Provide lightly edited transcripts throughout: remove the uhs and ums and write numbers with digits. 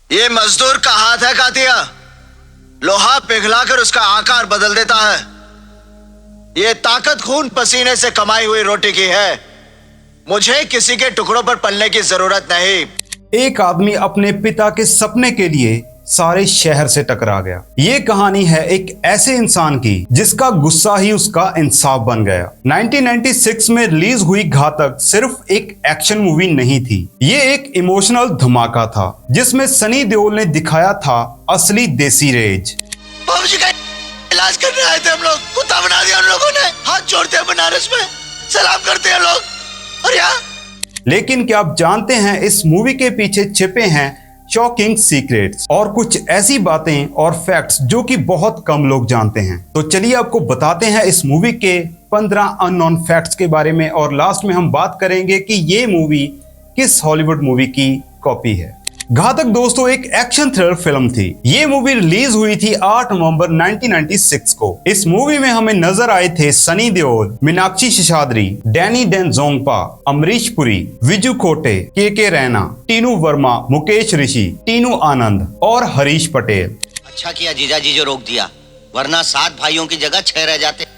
ये मजदूर का हाथ है कातिया, लोहा पिघलाकर उसका आकार बदल देता है। ये ताकत खून पसीने से कमाई हुई रोटी की है। मुझे किसी के टुकड़ों पर पलने की जरूरत नहीं। एक आदमी अपने पिता के सपने के लिए सारे शहर से टकरा गया। ये कहानी है एक ऐसे इंसान की जिसका गुस्सा ही उसका इंसाफ बन गया। 1996 में रिलीज हुई घातक सिर्फ एक एक्शन मूवी नहीं थी, ये एक इमोशनल धमाका था जिसमें सनी देओल ने दिखाया था असली देसी रेज। बाबूजी का इलाज करने आए थे हम लोग, कुत्ता बना दिया उन लोगों ने। हाथ जोड़ते हैं बनारस में, सलाम करते हैं लोग। और यहाँ लेकिन क्या आप जानते हैं इस मूवी के पीछे छिपे हैं शॉकिंग सीक्रेट्स और कुछ ऐसी बातें और फैक्ट्स जो कि बहुत कम लोग जानते हैं। तो चलिए आपको बताते हैं इस मूवी के 15 अननोन फैक्ट्स के बारे में और लास्ट में हम बात करेंगे कि ये मूवी किस हॉलीवुड मूवी की कॉपी है। घातक दोस्तों एक एक्शन थ्रिलर फिल्म थी। ये मूवी रिलीज हुई थी 8 नवंबर 1996 को। इस मूवी में हमें नजर आए थे सनी देओल, मीनाक्षी शेषाद्री, डैनी डेंजोंगपा, अमरीश पुरी, विजू खोटे, के रैना, टीनू वर्मा, मुकेश ऋषि, टीनू आनंद और हरीश पटेल। अच्छा किया जीजाजी जो रोक दिया, वरना 7 भाइयों की जगह 6 रह जाते।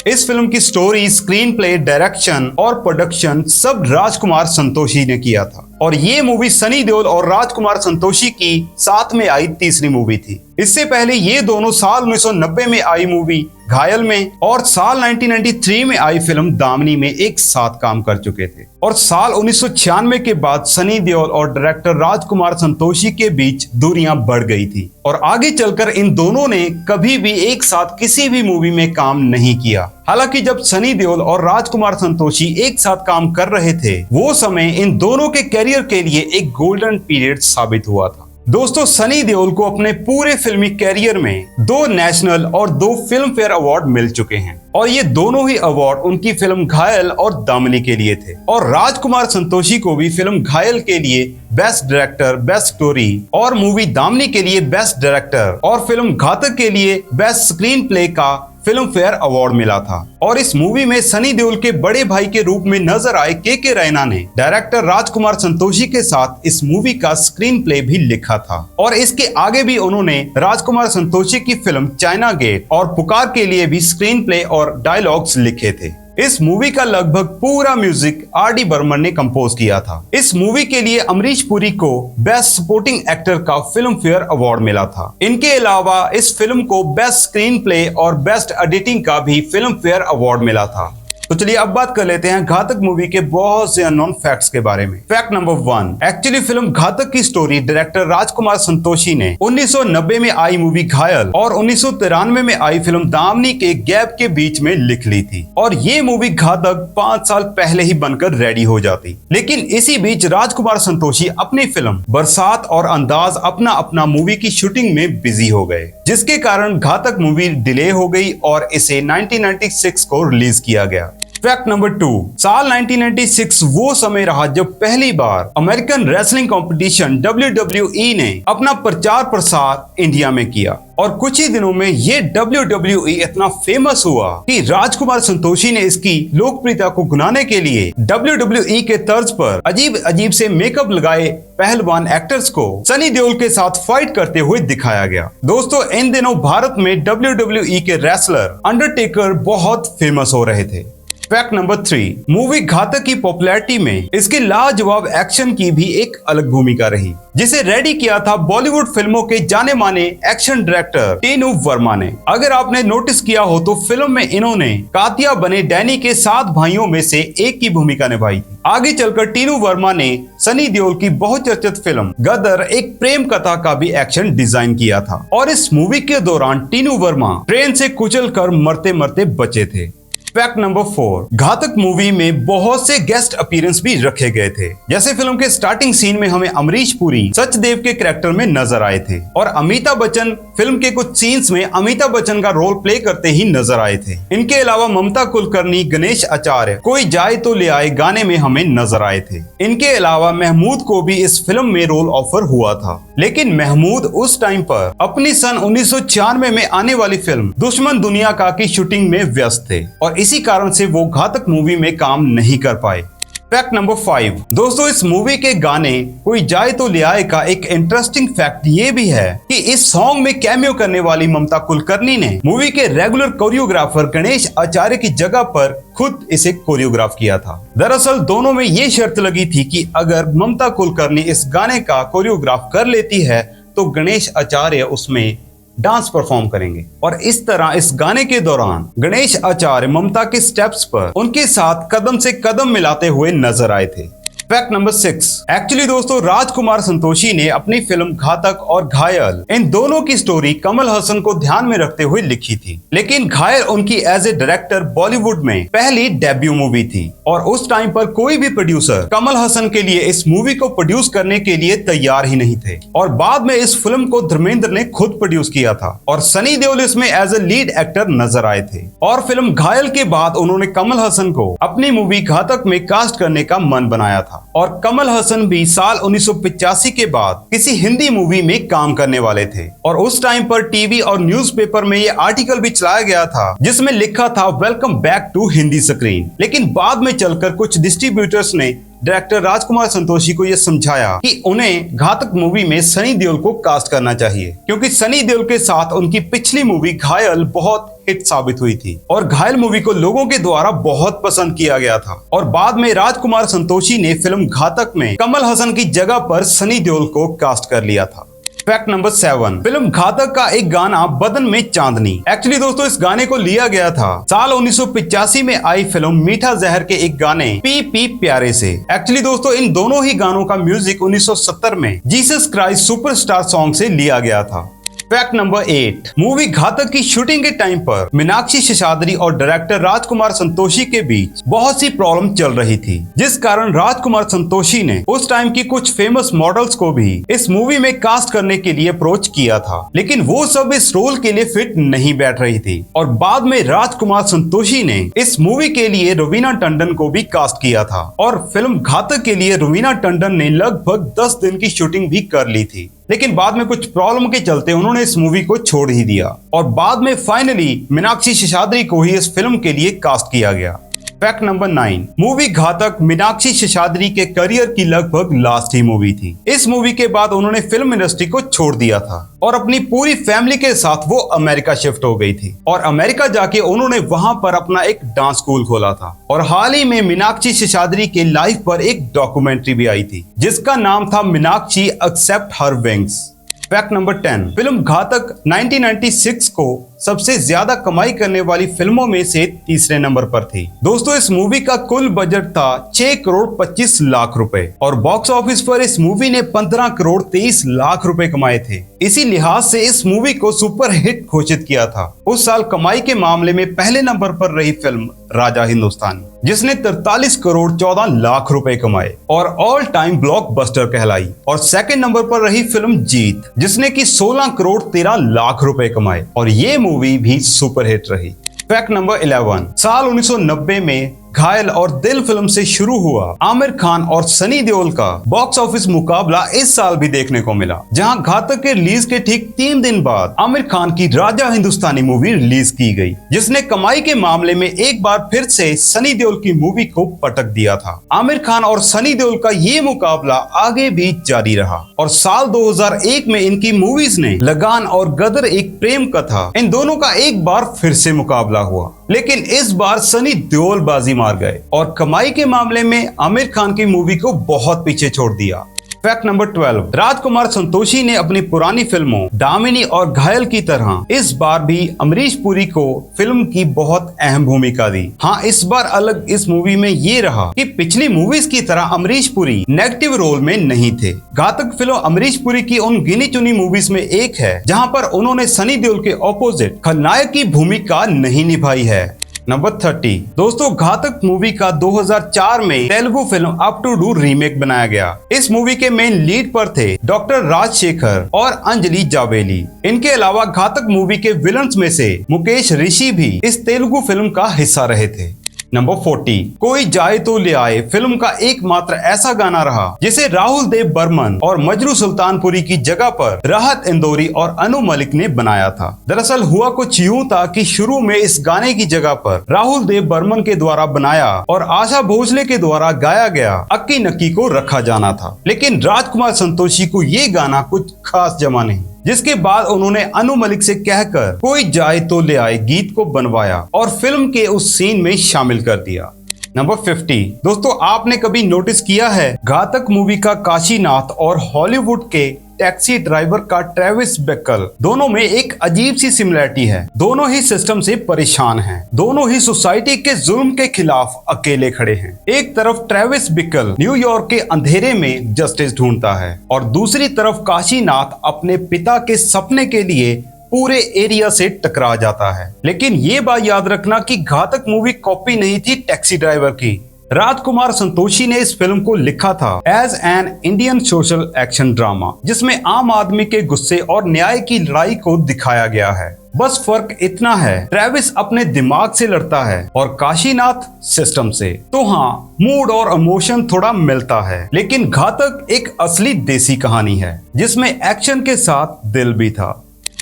इस फिल्म की स्टोरी, स्क्रीन प्ले, डायरेक्शन और प्रोडक्शन सब राजकुमार संतोषी ने किया था और ये मूवी सनी देओल और राजकुमार संतोषी की साथ में आई तीसरी मूवी थी। इससे पहले ये दोनों साल 1990 में आई मूवी घायल में और साल 1993 में आई फिल्म दामिनी में एक साथ काम कर चुके थे और साल 1996 के बाद सनी देओल और डायरेक्टर राजकुमार संतोषी के बीच दूरियां बढ़ गई थी और आगे चलकर इन दोनों ने कभी भी एक साथ किसी भी मूवी में काम नहीं किया। हालांकि जब सनी देओल और राजकुमार संतोषी एक साथ काम कर रहे थे वो समय इन दोनों के कैरियर के लिए एक गोल्डन पीरियड साबित हुआ था। दोस्तों सनी देओल को अपने पूरे फिल्मी कैरियर में 2 नेशनल और 2 फिल्म फेयर अवार्ड मिल चुके हैं और ये दोनों ही अवार्ड उनकी फिल्म घायल और दामिनी के लिए थे और राजकुमार संतोषी को भी फिल्म घायल के लिए बेस्ट डायरेक्टर, बेस्ट स्टोरी और मूवी दामिनी के लिए बेस्ट डायरेक्टर और फिल्म घातक के लिए बेस्ट स्क्रीन प्ले का फिल्म फेयर अवार्ड मिला था। और इस मूवी में सनी देओल के बड़े भाई के रूप में नजर आए के रैना ने डायरेक्टर राजकुमार संतोषी के साथ इस मूवी का स्क्रीन प्ले भी लिखा था और इसके आगे भी उन्होंने राजकुमार संतोषी की फिल्म चाइना गेट और पुकार के लिए भी स्क्रीन प्ले और डायलॉग्स लिखे थे। इस मूवी का लगभग पूरा म्यूजिक आर.डी. बर्मन ने कंपोज किया था। इस मूवी के लिए अमरीश पुरी को बेस्ट सपोर्टिंग एक्टर का फिल्म फेयर अवार्ड मिला था। इनके अलावा इस फिल्म को बेस्ट स्क्रीन प्ले और बेस्ट एडिटिंग का भी फिल्म फेयर अवार्ड मिला था। तो चलिए अब बात कर लेते हैं घातक मूवी के बहुत से अननोन फैक्ट्स के बारे में। फैक्ट नंबर 1, एक्चुअली फिल्म घातक की स्टोरी डायरेक्टर राजकुमार संतोषी ने 1990 में आई मूवी घायल और 1993 में आई फिल्म दामिनी के गैप के बीच में लिख ली थी और ये मूवी घातक 5 साल पहले ही बनकर रेडी हो जाती। लेकिन इसी बीच राजकुमार संतोषी अपनी फिल्म बरसात और अंदाज अपना अपना मूवी की शूटिंग में बिजी हो गए, जिसके कारण घातक मूवी डिले हो गई और इसे 1996 को रिलीज किया गया। फैक्ट नंबर 2, साल 1996 वो समय रहा जब पहली बार अमेरिकन रेसलिंग कंपटीशन WWE ने अपना प्रचार प्रसार इंडिया में किया और कुछ ही दिनों में ये WWE इतना फेमस हुआ कि राजकुमार संतोषी ने इसकी लोकप्रियता को गुनाने के लिए WWE के तर्ज पर अजीब अजीब से मेकअप लगाए पहलवान एक्टर्स को सनी देओल के साथ फाइट करते हुए दिखाया गया। दोस्तों इन दिनों भारत में WWE के रेसलर अंडरटेकर बहुत फेमस हो रहे थे। फैक्ट नंबर 3, मूवी घातक की पॉपुलैरिटी में इसके लाजवाब एक्शन की भी एक अलग भूमिका रही, जिसे रेडी किया था बॉलीवुड फिल्मों के जाने माने एक्शन डायरेक्टर टीनू वर्मा ने। अगर आपने नोटिस किया हो तो फिल्म में इन्होंने कातिया बने डैनी के 7 भाइयों में से एक की भूमिका निभाई थी। आगे चलकर टीनू वर्मा ने सनी देओल की बहुचर्चित फिल्म गदर एक प्रेम कथा का भी एक्शन डिजाइन किया था और इस मूवी के दौरान टीनू वर्मा ट्रेन से कुचल कर मरते मरते बचे थे। फैक्ट नंबर 4, घातक मूवी में बहुत से गेस्ट अपीयरेंस भी रखे गए थे। जैसे फिल्म के स्टार्टिंग सीन में हमें अमरीश पुरी सचदेव के कैरेक्टर में नजर आए थे और अमिताभ बच्चन फिल्म के कुछ सीन्स में अमिताभ बच्चन का रोल प्ले करते ही नजर आए थे। इनके अलावा ममता कुलकर्णी, गणेश आचार्य कोई जाए तो ले आए गाने में हमें नजर आए थे। इनके अलावा महमूद को भी इस फिल्म में रोल ऑफर हुआ था, लेकिन महमूद उस टाइम पर अपनी सन 1996 में आने वाली फिल्म दुश्मन दुनिया का की शूटिंग में व्यस्त थे और इसी कारण से वो घातक मूवी में काम नहीं कर पाए। फैक्ट नंबर 5 दोस्तों, इस मूवी के गाने कोई जाए तो ले आए का एक इंटरेस्टिंग फैक्ट ये भी है कि इस सॉन्ग में कैमियो करने वाली ममता कुलकर्णी ने मूवी के रेगुलर कोरियोग्राफर गणेश आचार्य की जगह पर खुद इसे कोरियोग्राफ किया था। दरअसल दोनों में ये शर्त लगी थी कि अगर ममता कुलकर्णी इस गाने का कोरियोग्राफ कर लेती है तो गणेश आचार्य उसमें डांस परफॉर्म करेंगे। और इस तरह इस गाने के दौरान गणेश आचार्य ममता के स्टेप्स पर उनके साथ कदम से कदम मिलाते हुए नजर आए थे। फैक्ट नंबर 6 एक्चुअली दोस्तों, राजकुमार संतोषी ने अपनी फिल्म घातक और घायल इन दोनों की स्टोरी कमल हसन को ध्यान में रखते हुए लिखी थी, लेकिन घायल उनकी एज ए डायरेक्टर बॉलीवुड में पहली डेब्यू मूवी थी और उस टाइम पर कोई भी प्रोड्यूसर कमल हसन के लिए इस मूवी को प्रोड्यूस करने के लिए तैयार ही नहीं थे। और बाद में इस फिल्म को धर्मेंद्र ने खुद प्रोड्यूस किया था और सनी देओल इसमें एज ए लीड एक्टर नजर आए थे। और फिल्म घायल के बाद उन्होंने कमल हसन को अपनी मूवी घातक में कास्ट करने का मन बनाया था और कमल हसन भी साल 1985 के बाद किसी हिंदी मूवी में काम करने वाले थे। और उस टाइम पर टीवी और न्यूज़पेपर में ये आर्टिकल भी चलाया गया था जिसमें लिखा था welcome back to Hindi screen. लेकिन बाद में चलकर कुछ डिस्ट्रीब्यूटर्स ने डायरेक्टर राजकुमार संतोषी को यह समझाया कि उन्हें घातक मूवी में सनी देओल को कास्ट करना चाहिए, क्योंकि सनी देओल के साथ उनकी पिछली मूवी घायल बहुत हिट साबित हुई थी और घायल मूवी को लोगों के द्वारा बहुत पसंद किया गया था। और बाद में राजकुमार संतोषी ने फिल्म घातक में कमल हसन की जगह पर सनी देओल को कास्ट कर लिया था। फैक्ट नंबर 7 फिल्म घातक का एक गाना बदन में चांदनी। एक्चुअली दोस्तों, इस गाने को लिया गया था साल 1985 में आई फिल्म मीठा जहर के एक गाने पी पी प्यारे से। एक्चुअली दोस्तों, इन दोनों ही गानों का म्यूजिक 1970 में जीसस क्राइस्ट सुपरस्टार सॉन्ग से लिया गया था। फैक्ट नंबर 8 मूवी घातक की शूटिंग के टाइम पर मीनाक्षी शेषाद्री और डायरेक्टर राजकुमार संतोषी के बीच बहुत सी प्रॉब्लम चल रही थी, जिस कारण राजकुमार संतोषी ने उस टाइम की कुछ फेमस मॉडल्स को भी इस मूवी में कास्ट करने के लिए अप्रोच किया था, लेकिन वो सब इस रोल के लिए फिट नहीं बैठ रही थी। और बाद में राजकुमार संतोषी ने इस मूवी के लिए रवीना टंडन को भी कास्ट किया था और फिल्म घातक के लिए रवीना टंडन ने लगभग 10 दिन की शूटिंग भी कर ली थी, लेकिन बाद में कुछ प्रॉब्लम के चलते उन्होंने इस मूवी को छोड़ ही दिया और बाद में फाइनली मीनाक्षी शेषाद्री को ही इस फिल्म के लिए कास्ट किया गया। फैक्ट नंबर 9 मूवी घातक मीनाक्षी शेषाद्री के करियर की लगभग लास्ट ही मूवी थी। इस मूवी के बाद उन्होंने फिल्म इंडस्ट्री को छोड़ दिया था और अपनी पूरी फैमिली के साथ वो अमेरिका शिफ्ट हो गई थी और अमेरिका जाके उन्होंने वहां पर अपना एक डांस स्कूल खोला था। और हाल ही में मीनाक्षी शेषाद्री के लाइफ पर एक डॉक्यूमेंट्री भी आई थी जिसका नाम था Meenakshi except her wings. Fact number 10 film Ghatak 1996 को सबसे ज्यादा कमाई करने वाली फिल्मों में से तीसरे नंबर पर थी। दोस्तों, इस मूवी का कुल बजट था 6 करोड़ 25 लाख रुपए और बॉक्स ऑफिस पर इस मूवी ने 15 करोड़ 23 लाख रुपए कमाए थे। इसी लिहाज से इस मूवी को सुपर हिट घोषित किया था। उस साल कमाई के मामले में पहले नंबर पर रही फिल्म राजा हिंदुस्तानी, जिसने 43 करोड़ 14 लाख रुपए कमाए और ऑल टाइम ब्लॉकबस्टर कहलाई। और सेकंड नंबर पर रही फिल्म जीत, जिसने की 16 करोड़ 13 लाख रुपए कमाए और ये मूवी भी सुपर हिट रही। फैक्ट नंबर 11 साल 1990 में घायल और दिल फिल्म से शुरू हुआ आमिर खान और सनी देओल का बॉक्स ऑफिस मुकाबला इस साल भी देखने को मिला, जहां घातक के रिलीज के ठीक 3 दिन बाद आमिर खान की राजा हिंदुस्तानी मूवी रिलीज की गई, जिसने कमाई के मामले में एक बार फिर से सनी देओल की मूवी को पटक दिया था। आमिर खान और सनी देओल का ये मुकाबला आगे भी जारी रहा और साल 2001 में इनकी मूवीज ने लगान और गदर एक प्रेम कथा, इन दोनों का एक बार फिर से मुकाबला हुआ, लेकिन इस बार सनी देओल बाजी मार गए और कमाई के मामले में आमिर खान की मूवी को बहुत पीछे छोड़ दिया। फैक्ट नंबर 12 राजकुमार संतोषी ने अपनी पुरानी फिल्मों दामिनी और घायल की तरह इस बार भी अमरीश पुरी को फिल्म की बहुत अहम भूमिका दी। हाँ, इस बार अलग इस मूवी में ये रहा कि पिछली मूवीज की तरह अमरीश पुरी नेगेटिव रोल में नहीं थे। घातक फिल्म अमरीश पुरी की उन गिनी चुनी मूवीज में एक है जहाँ पर उन्होंने सनी देओल के ऑपोजिट खलनायक की भूमिका नहीं निभाई है। नंबर 30 दोस्तों, घातक मूवी का 2004 में Telugu film Aapthudu remake बनाया गया। इस मूवी के मेन लीड पर थे डॉक्टर राजशेखर और अंजलि जावेली। इनके अलावा घातक मूवी के विलन्स में से मुकेश ऋषि भी इस तेलुगु फिल्म का हिस्सा रहे थे। नंबर 40 कोई जाए तो ले आए फिल्म का एकमात्र ऐसा गाना रहा जिसे राहुल देव बर्मन और मजरू सुल्तानपुरी की जगह पर राहत इंदौरी और अनु मलिक ने बनाया था। दरअसल हुआ कुछ यूं था कि शुरू में इस गाने की जगह पर राहुल देव बर्मन के द्वारा बनाया और आशा भोसले के द्वारा गाया गया अक्की नक्की को रखा जाना था, लेकिन राजकुमार संतोषी को ये गाना कुछ खास जमा नहीं, जिसके बाद उन्होंने अनु मलिक से कहकर कोई जाए तो ले आए गीत को बनवाया और फिल्म के उस सीन में शामिल कर दिया। नंबर 50 दोस्तों, आपने कभी नोटिस किया है घातक मूवी का काशीनाथ और हॉलीवुड के टैक्सी ड्राइवर का ट्रेविस बिकल, दोनों में एक अजीब सी सिमिलरिटी है। दोनों ही सिस्टम से परेशान हैं, दोनों ही सोसाइटी के जुल्म के खिलाफ अकेले खड़े हैं। एक तरफ ट्रेविस बिकल न्यूयॉर्क के अंधेरे में जस्टिस ढूंढता है और दूसरी तरफ काशीनाथ अपने पिता के सपने के लिए पूरे एरिया से टकरा जाता है। लेकिन ये बात याद रखना कि घातक मूवी कॉपी नहीं थी टैक्सी ड्राइवर की। राजकुमार संतोषी ने इस फिल्म को लिखा था as an Indian social action drama, जिसमें आम आदमी के गुस्से और न्याय की लड़ाई को दिखाया गया है। बस फर्क इतना है, ट्रेविस अपने दिमाग से लड़ता है और काशीनाथ सिस्टम से। तो हाँ, मूड और इमोशन थोड़ा मिलता है, लेकिन घातक एक असली देसी कहानी है जिसमें एक्शन के साथ दिल भी था।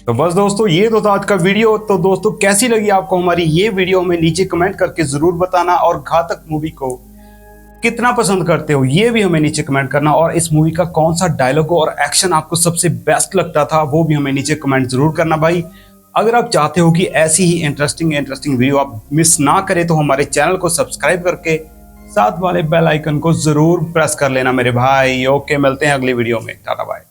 तो बस दोस्तों, ये तो था आज का वीडियो। तो दोस्तों, कैसी लगी आपको हमारी ये वीडियो, हमें नीचे कमेंट करके जरूर बताना, और घातक मूवी को कितना पसंद करते हो ये भी हमें नीचे कमेंट करना, और इस मूवी का कौन सा डायलॉग और एक्शन आपको सबसे बेस्ट लगता था वो भी हमें नीचे कमेंट जरूर करना भाई। अगर आप चाहते हो कि ऐसी ही इंटरेस्टिंग वीडियो आप मिस ना करें तो हमारे चैनल को सब्सक्राइब करके साथ वाले बेल आइकन को जरूर प्रेस कर लेना मेरे भाई। ओके, मिलते हैं अगली वीडियो में। Tata bye.